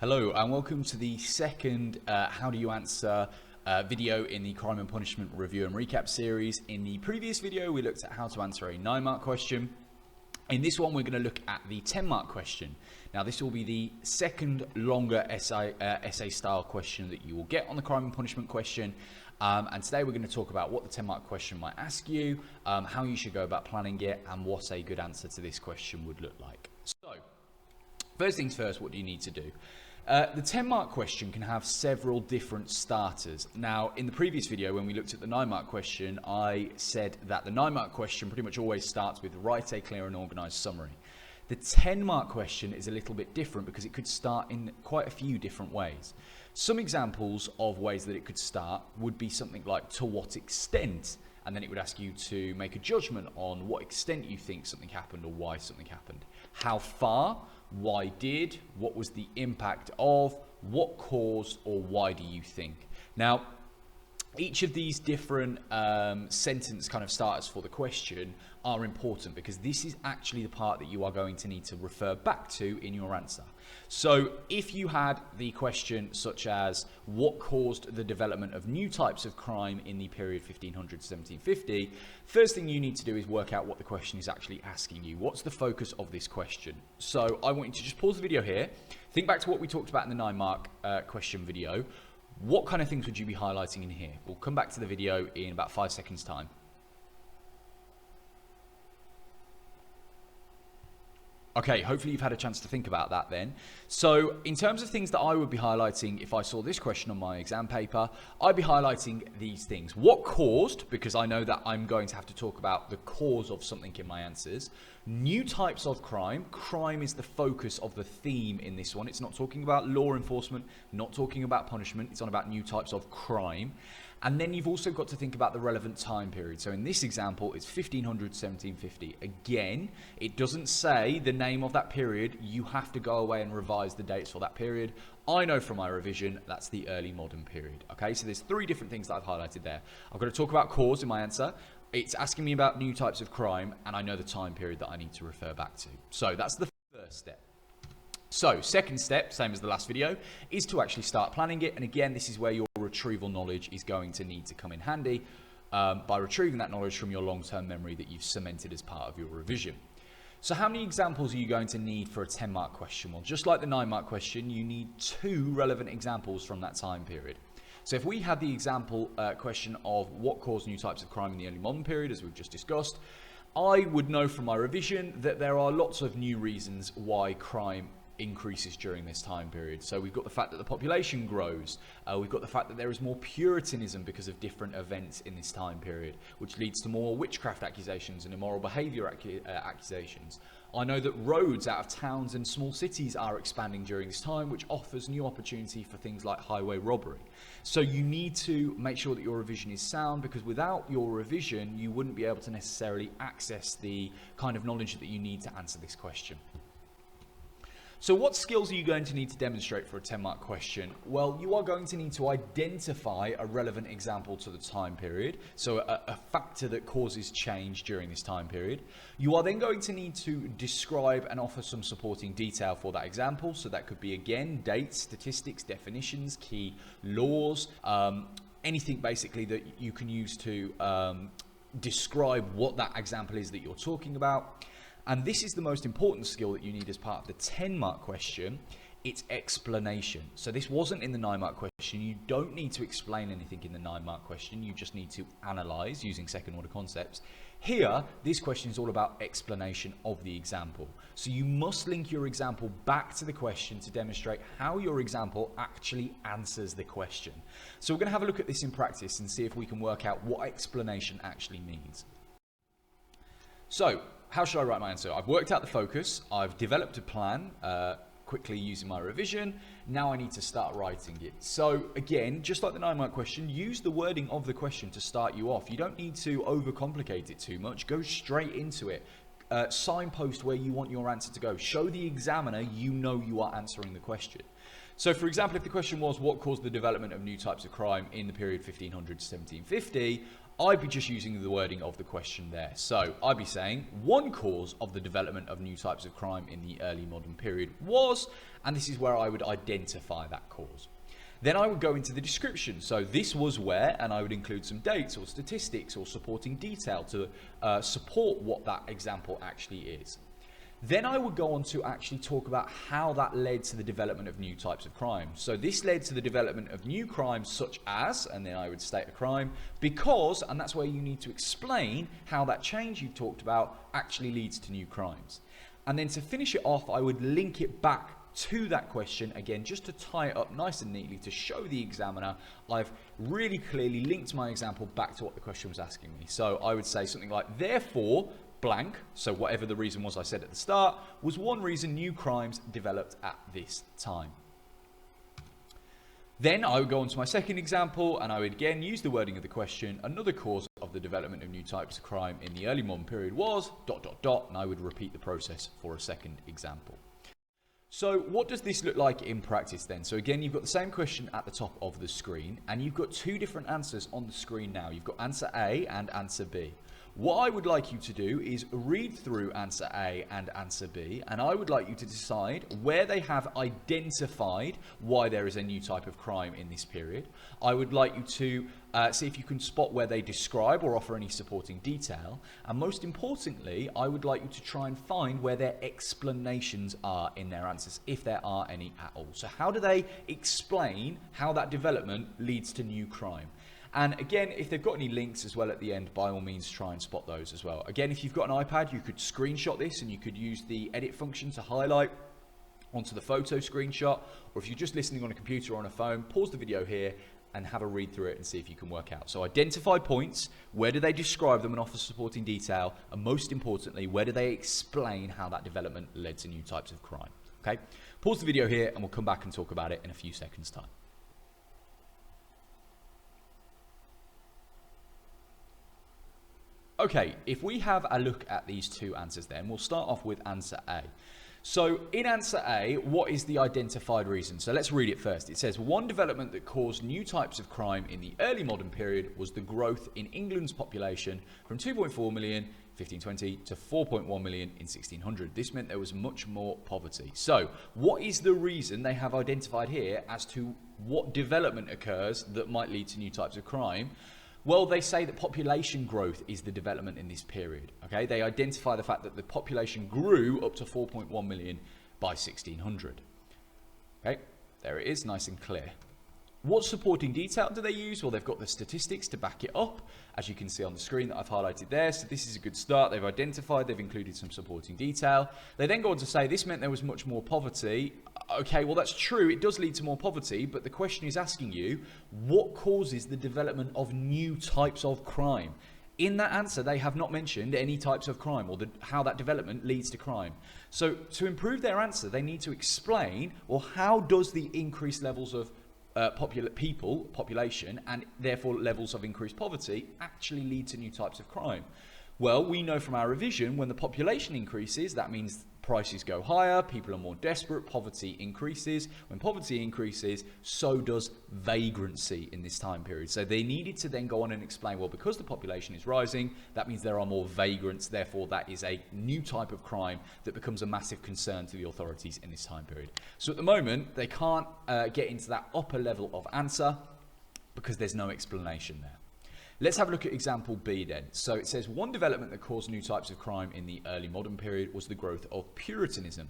Hello and welcome to the second How Do You Answer video in the Crime and Punishment Review and Recap series. In the previous video we looked at how to answer a 9-mark question. In this one we're going to look at the 10-mark question. Now this will be the second longer essay style question that you will get on the Crime and Punishment question. And today we're going to talk about what the 10-mark question might ask you, how you should go about planning it, and what a good answer to this question would look like. So, first things first, what do you need to do? The 10-mark question can have several different starters. Now, in the previous video, when we looked at the 9-mark question, I said that the 9-mark question pretty much always starts with write a clear and organised summary. The 10-mark question is a little bit different because it could start in quite a few different ways. Some examples of ways that it could start would be something like, to what extent? And then it would ask you to make a judgment on what extent you think something happened or why something happened. How far? Why did? What was the impact of? What caused? Or why do you think? Now, each of these different sentence kind of starters for the question are important because this is actually the part that you are going to need to refer back to in your answer. So if you had the question such as what caused the development of new types of crime in the period 1500 to 1750, first thing you need to do is work out what the question is actually asking you. What's the focus of this question? So I want you to just pause the video here, think back to what we talked about in the 9-mark question video. What kind of things would you be highlighting in here? We'll come back to the video in about 5 seconds time. Okay, hopefully you've had a chance to think about that then. So in terms of things that I would be highlighting if I saw this question on my exam paper, I'd be highlighting these things. What caused, because I know that I'm going to have to talk about the cause of something in my answers. New types of crime. Crime is the focus of the theme in this one. It's not talking about law enforcement, not talking about punishment. It's on about new types of crime. And then you've also got to think about the relevant time period. So in this example, it's 1500 to 1750. Again, it doesn't say the name of that period. You have to go away and revise the dates for that period. I know from my revision, that's the early modern period. Okay, so there's 3 different things that I've highlighted there. I've got to talk about cause in my answer. It's asking me about new types of crime, and I know the time period that I need to refer back to. So that's the first step. So, second step, same as the last video, is to actually start planning it. And again, this is where your retrieval knowledge is going to need to come in handy by retrieving that knowledge from your long-term memory that you've cemented as part of your revision. So how many examples are you going to need for a 10-mark question? Well, just like the 9-mark question, you need 2 relevant examples from that time period. So if we had the example question of what caused new types of crime in the early modern period, as we've just discussed, I would know from my revision that there are lots of new reasons why crime increases during this time period. So we've got the fact that the population grows, we've got the fact that there is more Puritanism because of different events in this time period, which leads to more witchcraft accusations and immoral behaviour accusations. I know that roads out of towns and small cities are expanding during this time, which offers new opportunity for things like highway robbery. So you need to make sure that your revision is sound, because without your revision you wouldn't be able to necessarily access the kind of knowledge that you need to answer this question. So what skills are you going to need to demonstrate for a 10-mark question? Well, you are going to need to identify a relevant example to the time period, so a factor that causes change during this time period. You are then going to need to describe and offer some supporting detail for that example, so that could be, again, dates, statistics, definitions, key laws, anything basically that you can use to describe what that example is that you're talking about. And this is the most important skill that you need as part of the 10-mark question. It's explanation. So this wasn't in the 9-mark question. You don't need to explain anything in the 9-mark question. You just need to analyze using second-order concepts. Here, this question is all about explanation of the example. So you must link your example back to the question to demonstrate how your example actually answers the question. So we're going to have a look at this in practice and see if we can work out what explanation actually means. So, how should I write my answer? I've worked out the focus, I've developed a plan quickly using my revision. Now I need to start writing it. So again, just like the 9-mark question, use the wording of the question to start you off. You don't need to overcomplicate it too much. Go straight into it. Signpost where you want your answer to go. Show the examiner you know you are answering the question. So for example, if the question was what caused the development of new types of crime in the period 1500 to 1750, I'd be just using the wording of the question there. So I'd be saying one cause of the development of new types of crime in the early modern period was, and this is where I would identify that cause. Then I would go into the description. So this was where, and I would include some dates or statistics or supporting detail to support what that example actually is. Then I would go on to actually talk about how that led to the development of new types of crime. So this led to the development of new crimes such as, and then I would state a crime, because, and that's where you need to explain how that change you've talked about actually leads to new crimes. And then to finish it off, I would link it back to that question again, just to tie it up nice and neatly to show the examiner I've really clearly linked my example back to what the question was asking me. So I would say something like, therefore, blank, so whatever the reason was I said at the start, was one reason new crimes developed at this time. Then I would go on to my second example and I would again use the wording of the question. Another cause of the development of new types of crime in the early modern period was ... and I would repeat the process for a second example. So what does this look like in practice then? So again, you've got the same question at the top of the screen and you've got two different answers on the screen now. You've got answer A and answer B. What I would like you to do is read through answer A and answer B, and I would like you to decide where they have identified why there is a new type of crime in this period. I would like you to see if you can spot where they describe or offer any supporting detail. And most importantly, I would like you to try and find where their explanations are in their answers, if there are any at all. So how do they explain how that development leads to new crime? And again, if they've got any links as well at the end, by all means, try and spot those as well. Again, if you've got an iPad, you could screenshot this and you could use the edit function to highlight onto the photo screenshot. Or if you're just listening on a computer or on a phone, pause the video here and have a read through it and see if you can work out. So identify points, where do they describe them and offer supporting detail? And most importantly, where do they explain how that development led to new types of crime? Okay, pause the video here and we'll come back and talk about it in a few seconds' time. Okay, if we have a look at these two answers then, we'll start off with answer A. So in answer A, what is the identified reason? So let's read it first. It says, one development that caused new types of crime in the early modern period was the growth in England's population from 2.4 million 1520 to 4.1 million in 1600. This meant there was much more poverty. So what is the reason they have identified here as to what development occurs that might lead to new types of crime? Well, they say that population growth is the development in this period. Okay, they identify the fact that the population grew up to 4.1 million by 1600. Okay, there it is, nice and clear. What supporting detail do they use? Well, they've got the statistics to back it up, as you can see on the screen that I've highlighted there. So this is a good start. They've identified, they've included some supporting detail. They then go on to say this meant there was much more poverty. Okay, well, that's true. It does lead to more poverty, but the question is asking you, what causes the development of new types of crime? In that answer, they have not mentioned any types of crime or how that development leads to crime. So to improve their answer, they need to explain, well, how does the increased levels of population, and therefore levels of increased poverty actually lead to new types of crime? Well, we know from our revision, when the population increases, that means prices go higher, people are more desperate, poverty increases. When poverty increases, so does vagrancy in this time period. So they needed to then go on and explain, well, because the population is rising, that means there are more vagrants, therefore that is a new type of crime that becomes a massive concern to the authorities in this time period. So at the moment, they can't get into that upper level of answer because there's no explanation there. Let's have a look at example B then. So it says, one development that caused new types of crime in the early modern period was the growth of Puritanism.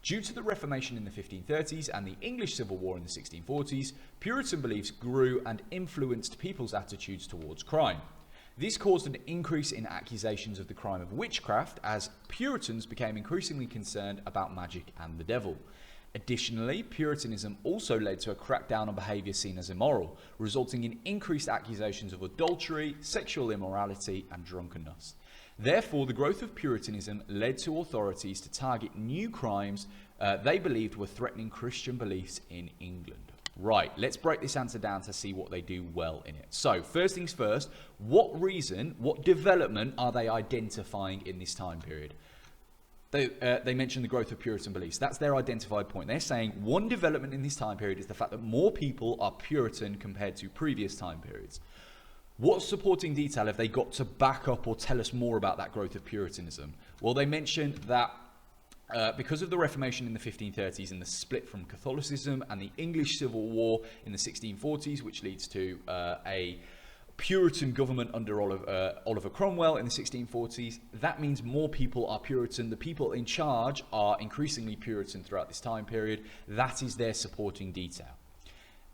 Due to the Reformation in the 1530s and the English Civil War in the 1640s, Puritan beliefs grew and influenced people's attitudes towards crime. This caused an increase in accusations of the crime of witchcraft as Puritans became increasingly concerned about magic and the devil. Additionally, Puritanism also led to a crackdown on behaviour seen as immoral, resulting in increased accusations of adultery, sexual immorality and drunkenness. Therefore, the growth of Puritanism led to authorities to target new crimes they believed were threatening Christian beliefs in England. Right, let's break this answer down to see what they do well in it. So, first things first, what reason, what development are they identifying in this time period? They mention the growth of Puritan beliefs. That's their identified point. They're saying one development in this time period is the fact that more people are Puritan compared to previous time periods. What supporting detail have they got to back up or tell us more about that growth of Puritanism? Well, they mentioned that because of the Reformation in the 1530s and the split from Catholicism and the English Civil War in the 1640s, which leads to a Puritan government under Oliver Cromwell in the 1640s, that means more people are Puritan. The people in charge are increasingly Puritan throughout this time period. That is their supporting detail.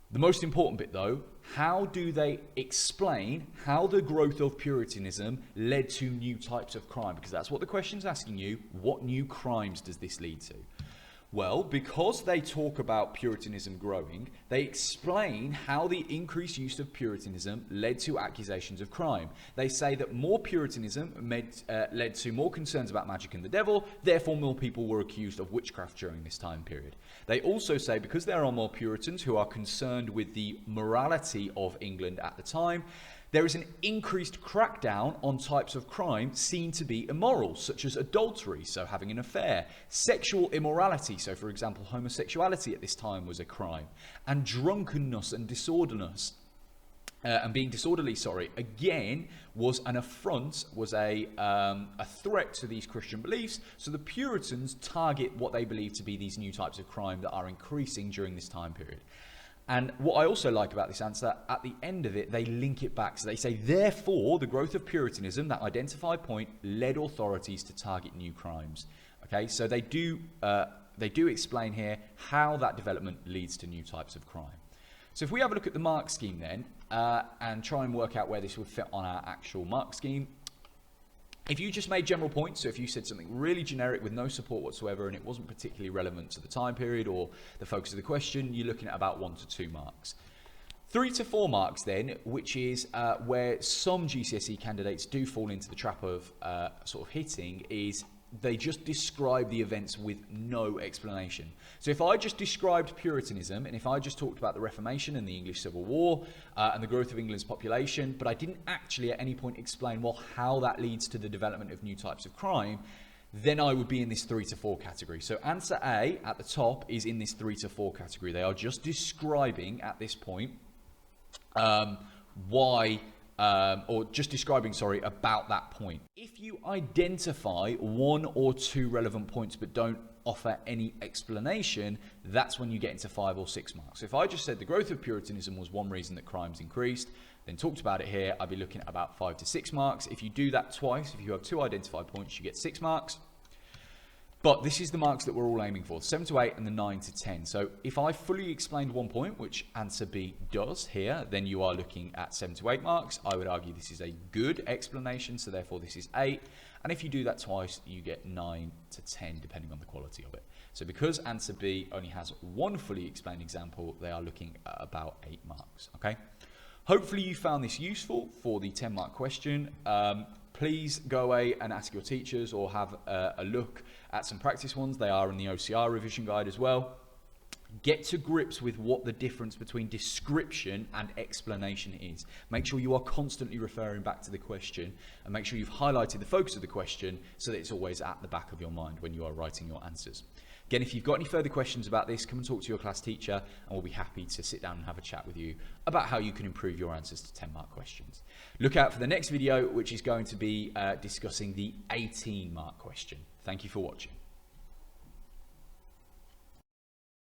The most important bit though, how do they explain how the growth of Puritanism led to new types of crime? Because that's what the question's asking you. What new crimes does this lead to? Well, because they talk about Puritanism growing, they explain how the increased use of Puritanism led to accusations of crime. They say that more Puritanism led to more concerns about magic and the devil, therefore more people were accused of witchcraft during this time period. They also say because there are more Puritans who are concerned with the morality of England at the time, there is an increased crackdown on types of crime seen to be immoral, such as adultery, so having an affair, sexual immorality, so for example, homosexuality at this time was a crime, and drunkenness and disorderness, and being disorderly, again, was an affront, was a threat to these Christian beliefs. So the Puritans target what they believe to be these new types of crime that are increasing during this time period. And what I also like about this answer, at the end of it, they link it back. So they say, therefore, the growth of Puritanism, that identified point, led authorities to target new crimes. Okay, so they do explain here how that development leads to new types of crime. So if we have a look at the mark scheme then, and try and work out where this would fit on our actual mark scheme, if you just made general points, so if you said something really generic with no support whatsoever and it wasn't particularly relevant to the time period or the focus of the question, you're looking at about 1 to 2 marks. 3 to 4 marks then, which is where some GCSE candidates do fall into the trap of sort of hitting, is they just describe the events with no explanation. So if I just described Puritanism and if I just talked about the Reformation and the English Civil War and the growth of England's population, but I didn't actually at any point explain, well, how that leads to the development of new types of crime, then I would be in this 3 to 4 category. So answer A at the top is in this 3 to 4 category. They are just describing at this point about that point. If you identify 1 or 2 relevant points but don't offer any explanation, that's when you get into 5 or 6 marks. So if I just said the growth of Puritanism was one reason that crimes increased, then talked about it here, I'd be looking at about 5 to 6 marks. If you do that twice, if you have 2 identified points, you get 6 marks. But this is the marks that we're all aiming for, 7 to 8 and the 9 to 10. So if I fully explained 1 point, which answer B does here, then you are looking at 7 to 8 marks. I would argue this is a good explanation, so therefore this is 8. And if you do that twice, you get 9 to 10, depending on the quality of it. So because answer B only has 1 fully explained example, they are looking at about 8 marks, okay? Hopefully you found this useful for the 10-mark question. Please go away and ask your teachers or have a look at some practice ones. They are in the OCR revision guide as well. Get to grips with what the difference between description and explanation is. Make sure you are constantly referring back to the question and make sure you've highlighted the focus of the question so that it's always at the back of your mind when you are writing your answers. Again, if you've got any further questions about this, come and talk to your class teacher and we'll be happy to sit down and have a chat with you about how you can improve your answers to 10-mark questions. Look out for the next video, which is going to be discussing the 18-mark question. Thank you for watching.